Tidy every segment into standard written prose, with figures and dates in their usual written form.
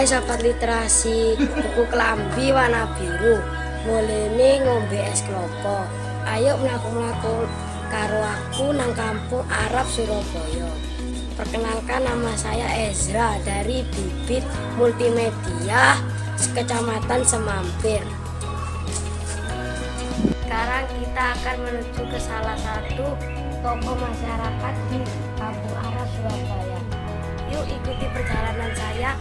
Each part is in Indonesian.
Hai sobat literasi, tuku kelambi warna biru, mulene ngombe es klopo. Ayo mlaku-mlaku karo aku nang kampung Arab Surabaya. Perkenalkan, nama saya Ezra dari Bibit Multimedia Kecamatan Semampir. Sekarang kita akan menuju ke salah satu toko masyarakat di kampung Arab Surabaya. Yuk ikuti perjalanan saya.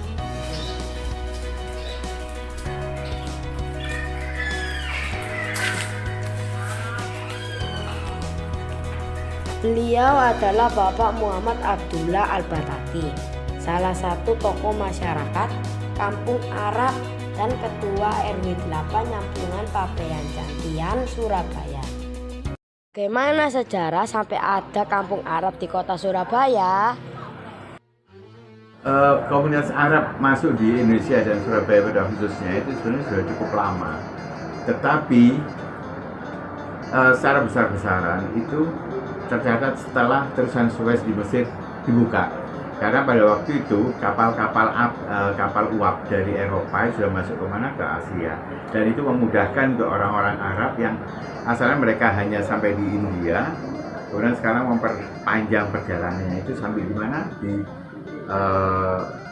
Beliau adalah Bapak Muhammad Abdullah Al-Batati, salah satu tokoh masyarakat Kampung Arab dan Ketua RW 8 Nyampungan Pabean Jantian, Surabaya. Bagaimana sejarah sampai ada Kampung Arab di kota Surabaya? Komunitas Arab masuk di Indonesia dan Surabaya pada khususnya itu sebenarnya sudah cukup lama. Tetapi secara besar-besaran itu tercatat setelah terusan Suez di Mesir dibuka. Karena pada waktu itu kapal uap dari Eropa sudah masuk ke mana? Ke Asia. Dan itu memudahkan untuk orang-orang Arab yang asalnya mereka hanya sampai di India, kemudian sekarang memperpanjang perjalanannya itu sampai di mana? Di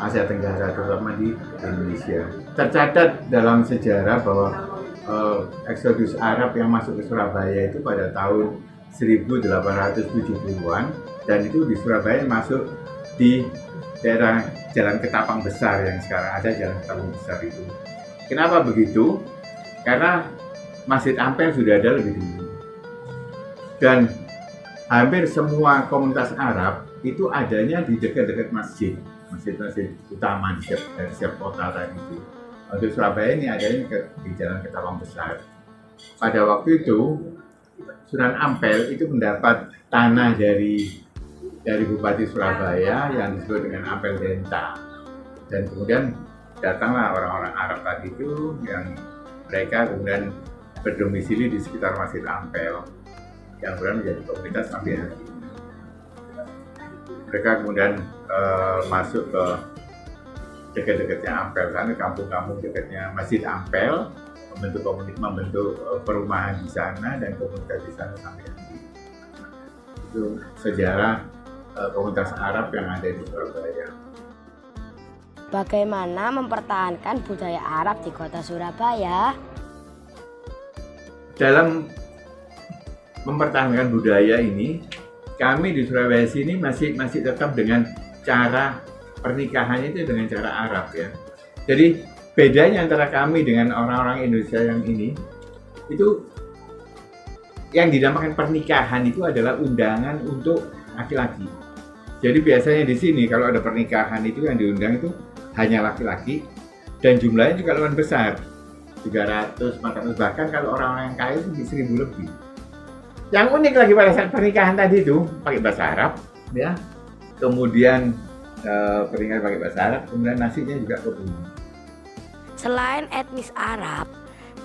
Asia Tenggara, terutama di Indonesia. Tercatat dalam sejarah bahwa eksodus Arab yang masuk ke Surabaya itu pada tahun 1870-an, dan itu di Surabaya masuk di daerah Jalan Ketapang Besar yang sekarang ada Jalan Ketapang Besar itu. Kenapa begitu? Karena Masjid Ampel sudah ada lebih dulu. Dan hampir semua komunitas Arab itu adanya di dekat-dekat masjid utama di setiap kota tadi itu. Untuk Surabaya ini adanya di Jalan Ketapang Besar. Pada waktu itu Sunan Ampel itu mendapat tanah dari Bupati Surabaya yang disebut dengan Ampel Denta, dan kemudian datanglah orang-orang Arab tadi itu yang mereka kemudian berdomisili di sekitar Masjid Ampel yang kemudian menjadi komunitas sampai hari ini. Mereka kemudian masuk ke dekat-dekatnya Ampel, karena kampung-kampung dekatnya Masjid Ampel, membentuk perumahan di sana dan komunitas di sana sampai hari ini. Itu sejarah komunitas Arab yang ada di Surabaya. Bagaimana mempertahankan budaya Arab di kota Surabaya? Dalam mempertahankan budaya ini, kami di Surabaya sini masih tetap dengan cara pernikahannya itu dengan cara Arab ya. Jadi bedanya antara kami dengan orang-orang Indonesia yang ini, itu yang dinamakan pernikahan itu adalah undangan untuk laki-laki. Jadi biasanya di sini kalau ada pernikahan itu yang diundang itu hanya laki-laki, dan jumlahnya juga lumayan besar, 300, 400, bahkan kalau orang-orang yang kaya itu 1000 lebih. Yang unik lagi pada saat pernikahan tadi itu pakai bahasa Arab, ya. Kemudian pernikahan pakai bahasa Arab, kemudian nasinya juga kebun. Selain etnis Arab,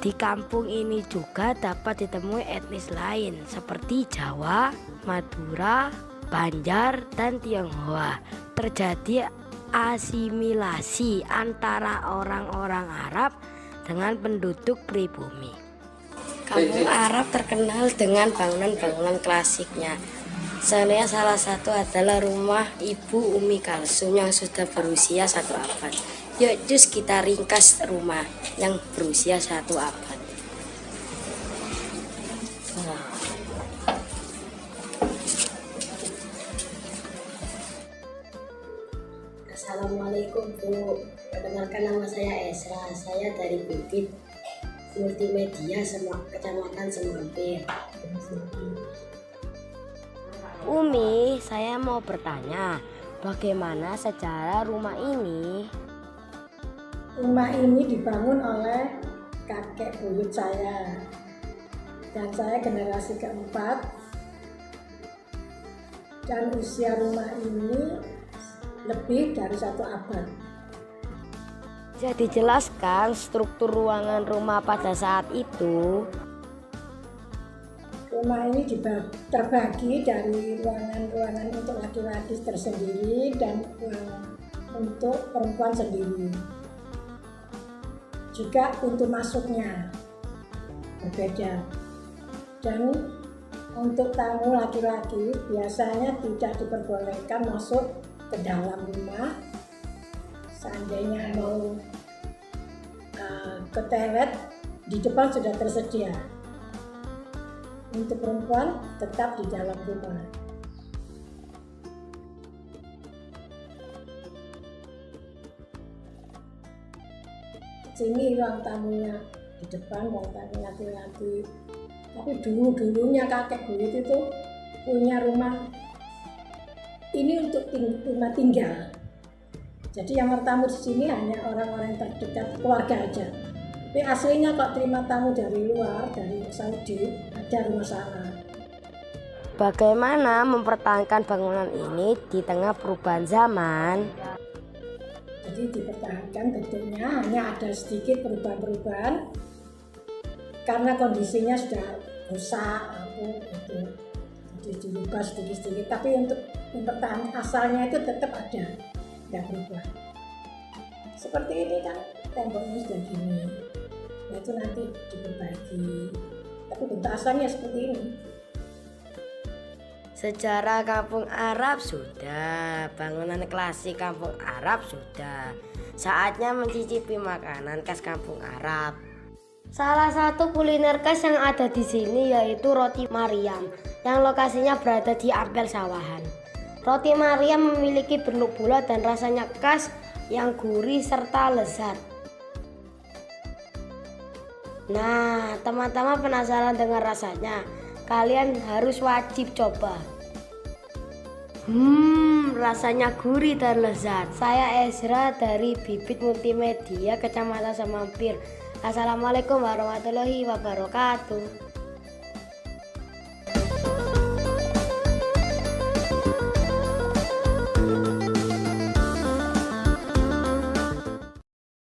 di kampung ini juga dapat ditemui etnis lain seperti Jawa, Madura, Banjar, dan Tionghoa. Terjadi asimilasi antara orang-orang Arab dengan penduduk pribumi. Kampung Arab terkenal dengan bangunan-bangunan klasiknya. Salah satu adalah rumah Ibu Umi Kalsum yang sudah berusia 1 abad. Yuk jus kita ringkas rumah yang berusia 1 abad. Assalamualaikum Bu, perkenalkan nama saya Ezra, saya dari Bibit Multimedia Kecamatan Semampir. Umi, saya mau bertanya, bagaimana sejarah rumah ini? Rumah ini dibangun oleh kakek buyut saya, dan saya generasi keempat, dan usia rumah ini lebih dari 1 abad. Bisa dijelaskan struktur ruangan rumah pada saat itu? Rumah ini terbagi dari ruangan-ruangan untuk laki-laki tersendiri dan untuk perempuan sendiri. juga pintu masuknya berbeda. Dan untuk tamu laki-laki biasanya tidak diperbolehkan masuk ke dalam rumah. Seandainya mau ke toilet, di depan sudah tersedia. Untuk perempuan tetap di dalam rumah. Sini ruang tamunya di depan, ruang tamu laki-laki. Tapi dulunya kakek buyut itu punya rumah ini untuk rumah tinggal. Jadi yang bertamu di sini hanya orang-orang terdekat keluarga aja. Tapi aslinya kok terima tamu dari luar, dari Saudi, ada rumah sana. Bagaimana mempertahankan bangunan ini di tengah perubahan zaman? Jadi dipertahankan bentuknya, hanya ada sedikit perubahan-perubahan karena kondisinya sudah rusak, gitu. Jadi dirubah sedikit-sedikit. Tapi untuk mempertahankan asalnya itu tetap ada, tidak berubah. Seperti ini kan temboknya sudah gini, nah itu nanti diperbaiki. Tapi bentuk asalnya seperti ini. Sejarah kampung Arab sudah, bangunan klasik kampung Arab sudah. Saatnya mencicipi makanan khas kampung Arab. Salah satu kuliner khas yang ada di sini yaitu roti Maryam yang lokasinya berada di Ampel Sawahan. Roti Maryam memiliki bentuk bulat dan rasanya khas yang gurih serta lezat. Nah, teman-teman penasaran dengan rasanya? Kalian harus wajib coba. Rasanya gurih dan lezat. Saya Ezra dari Bibit Multimedia Kecamatan Semampir. Assalamualaikum warahmatullahi wabarakatuh.